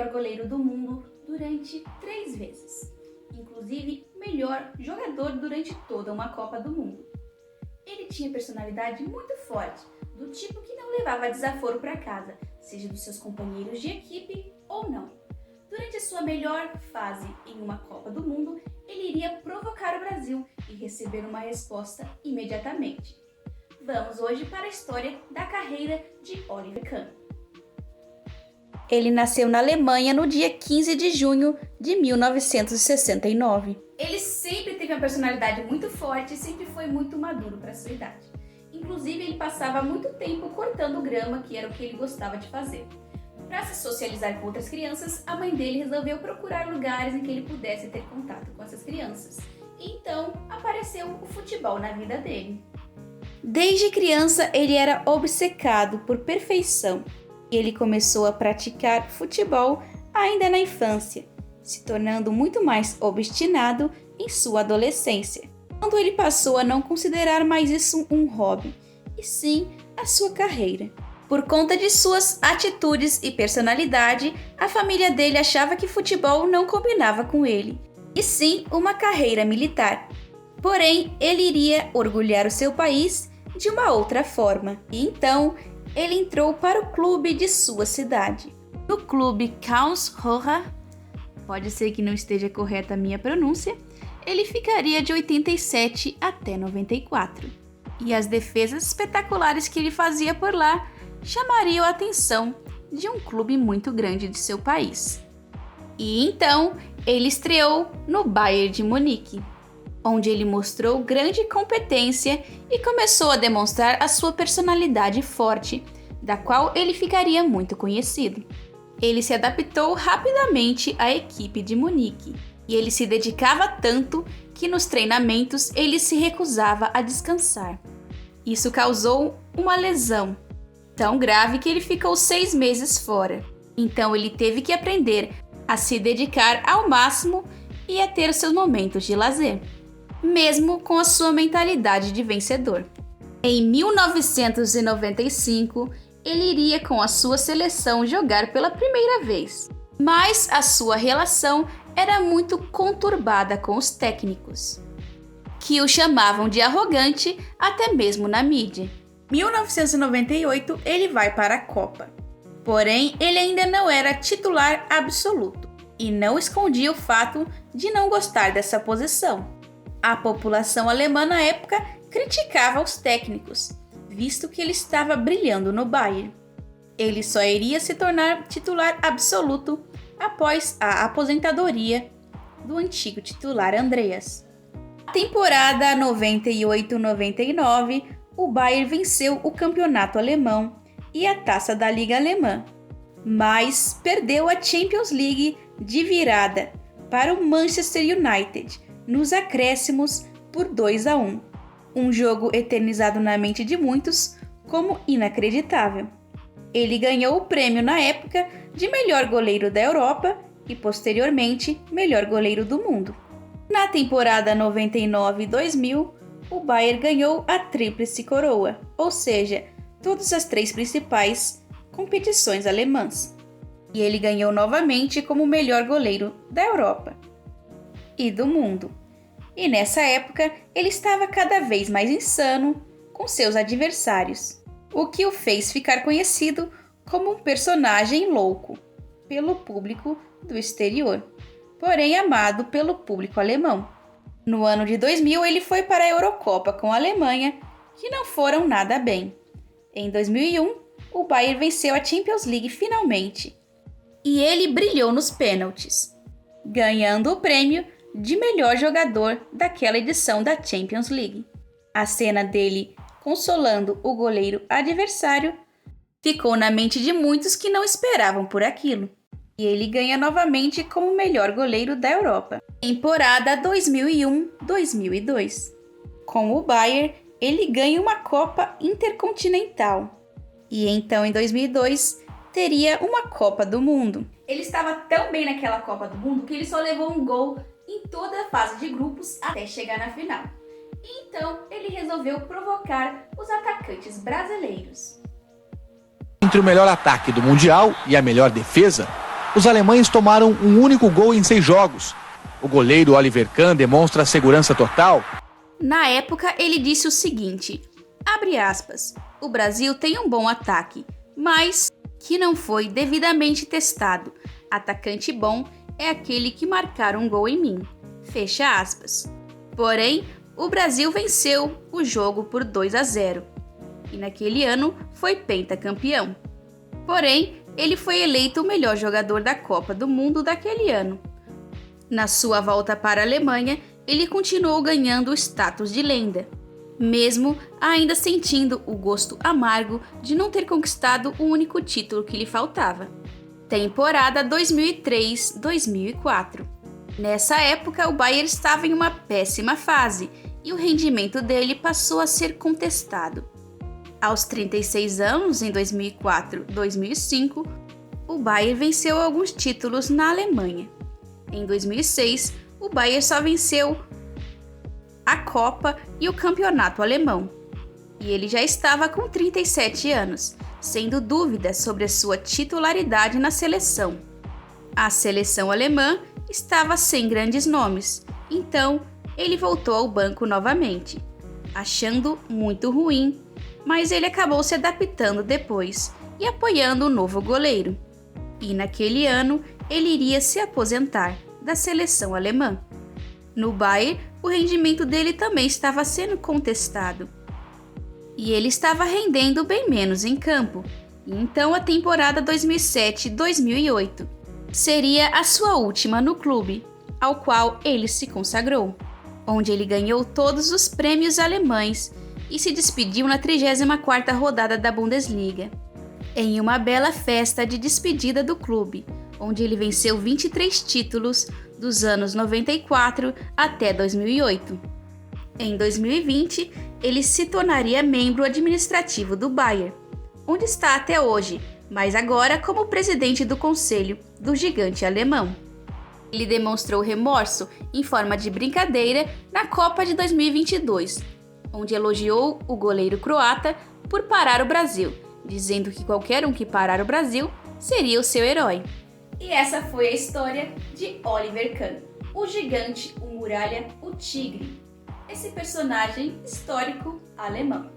melhor goleiro do mundo durante 3 vezes. Inclusive, melhor jogador durante toda uma Copa do Mundo. Ele tinha personalidade muito forte, do tipo que não levava desaforo para casa, seja dos seus companheiros de equipe ou não. Durante a sua melhor fase em uma Copa do Mundo, ele iria provocar o Brasil e receber uma resposta imediatamente. Vamos hoje para a história da carreira de Oliver Kahn. Ele nasceu na Alemanha no dia 15 de junho de 1969. Ele sempre teve uma personalidade muito forte e sempre foi muito maduro para sua idade. Inclusive, ele passava muito tempo cortando grama, que era o que ele gostava de fazer. Para se socializar com outras crianças, a mãe dele resolveu procurar lugares em que ele pudesse ter contato com essas crianças. E então, apareceu o futebol na vida dele. Desde criança, ele era obcecado por perfeição. E ele começou a praticar futebol ainda na infância, se tornando muito mais obstinado em sua adolescência, quando ele passou a não considerar mais isso um hobby, e sim a sua carreira. Por conta de suas atitudes e personalidade, a família dele achava que futebol não combinava com ele, e sim uma carreira militar. Porém, ele iria orgulhar o seu país de uma outra forma, e então ele entrou para o clube de sua cidade. No clube Karlsruhe, pode ser que não esteja correta a minha pronúncia, ele ficaria de 87 até 94. E as defesas espetaculares que ele fazia por lá chamariam a atenção de um clube muito grande de seu país. E então ele estreou no Bayern de Munique, onde ele mostrou grande competência e começou a demonstrar a sua personalidade forte, da qual ele ficaria muito conhecido. Ele se adaptou rapidamente à equipe de Munique, e ele se dedicava tanto que nos treinamentos ele se recusava a descansar. Isso causou uma lesão tão grave que ele ficou 6 meses fora. Então ele teve que aprender a se dedicar ao máximo e a ter seus momentos de lazer, mesmo com a sua mentalidade de vencedor. Em 1995, ele iria com a sua seleção jogar pela primeira vez, mas a sua relação era muito conturbada com os técnicos, que o chamavam de arrogante até mesmo na mídia. Em 1998, ele vai para a Copa, porém ele ainda não era titular absoluto e não escondia o fato de não gostar dessa posição. A população alemã na época criticava os técnicos, visto que ele estava brilhando no Bayern. Ele só iria se tornar titular absoluto após a aposentadoria do antigo titular Andreas. Na temporada 98-99, o Bayern venceu o campeonato alemão e a taça da Liga Alemã, mas perdeu a Champions League de virada para o Manchester United nos acréscimos por 2-1. Um jogo eternizado na mente de muitos como inacreditável. Ele ganhou o prêmio na época de melhor goleiro da Europa e posteriormente melhor goleiro do mundo. Na temporada 99-2000, o Bayern ganhou a tríplice coroa, ou seja, todas as 3 principais competições alemãs. E ele ganhou novamente como melhor goleiro da Europa e do mundo. E nessa época, ele estava cada vez mais insano com seus adversários, o que o fez ficar conhecido como um personagem louco pelo público do exterior, porém amado pelo público alemão. No ano de 2000, ele foi para a Eurocopa com a Alemanha, que não foram nada bem. Em 2001, o Bayern venceu a Champions League finalmente, e ele brilhou nos pênaltis, ganhando o prêmio de melhor jogador daquela edição da Champions League. A cena dele consolando o goleiro adversário ficou na mente de muitos que não esperavam por aquilo. E ele ganha novamente como melhor goleiro da Europa. Temporada 2001-2002. Com o Bayern, ele ganha uma Copa Intercontinental. E então, em 2002, teria uma Copa do Mundo. Ele estava tão bem naquela Copa do Mundo que ele só levou um gol em toda a fase de grupos até chegar na final. E então ele resolveu provocar os atacantes brasileiros. Entre o melhor ataque do Mundial e a melhor defesa, os alemães tomaram um único gol em 6 jogos. O goleiro Oliver Kahn demonstra segurança total. Na época, ele disse o seguinte, abre aspas, o Brasil tem um bom ataque, mas que não foi devidamente testado. Atacante bom é aquele que marcar um gol em mim. Fecha aspas. Porém, o Brasil venceu o jogo por 2-0 e naquele ano foi pentacampeão. Porém, ele foi eleito o melhor jogador da Copa do Mundo daquele ano. Na sua volta para a Alemanha, ele continuou ganhando o status de lenda, mesmo ainda sentindo o gosto amargo de não ter conquistado o único título que lhe faltava. Temporada 2003-2004. Nessa época, o Bayern estava em uma péssima fase e o rendimento dele passou a ser contestado. Aos 36 anos, em 2004-2005, o Bayern venceu alguns títulos na Alemanha. Em 2006, o Bayern só venceu a Copa e o Campeonato Alemão. E ele já estava com 37 anos, sendo dúvidas sobre a sua titularidade na seleção. A seleção alemã estava sem grandes nomes, então ele voltou ao banco novamente, achando muito ruim, mas ele acabou se adaptando depois e apoiando o novo goleiro. E naquele ano ele iria se aposentar da seleção alemã. No Bayern, o rendimento dele também estava sendo contestado. E ele estava rendendo bem menos em campo. E então a temporada 2007-2008 seria a sua última no clube, ao qual ele se consagrou, onde ele ganhou todos os prêmios alemães e se despediu na 34ª rodada da Bundesliga, em uma bela festa de despedida do clube, onde ele venceu 23 títulos dos anos 94 até 2008. Em 2020, ele se tornaria membro administrativo do Bayern, onde está até hoje, mas agora como presidente do conselho do gigante alemão. Ele demonstrou remorso em forma de brincadeira na Copa de 2022, onde elogiou o goleiro croata por parar o Brasil, dizendo que qualquer um que parar o Brasil seria o seu herói. E essa foi a história de Oliver Kahn, o gigante, o muralha, o tigre, esse personagem histórico alemão.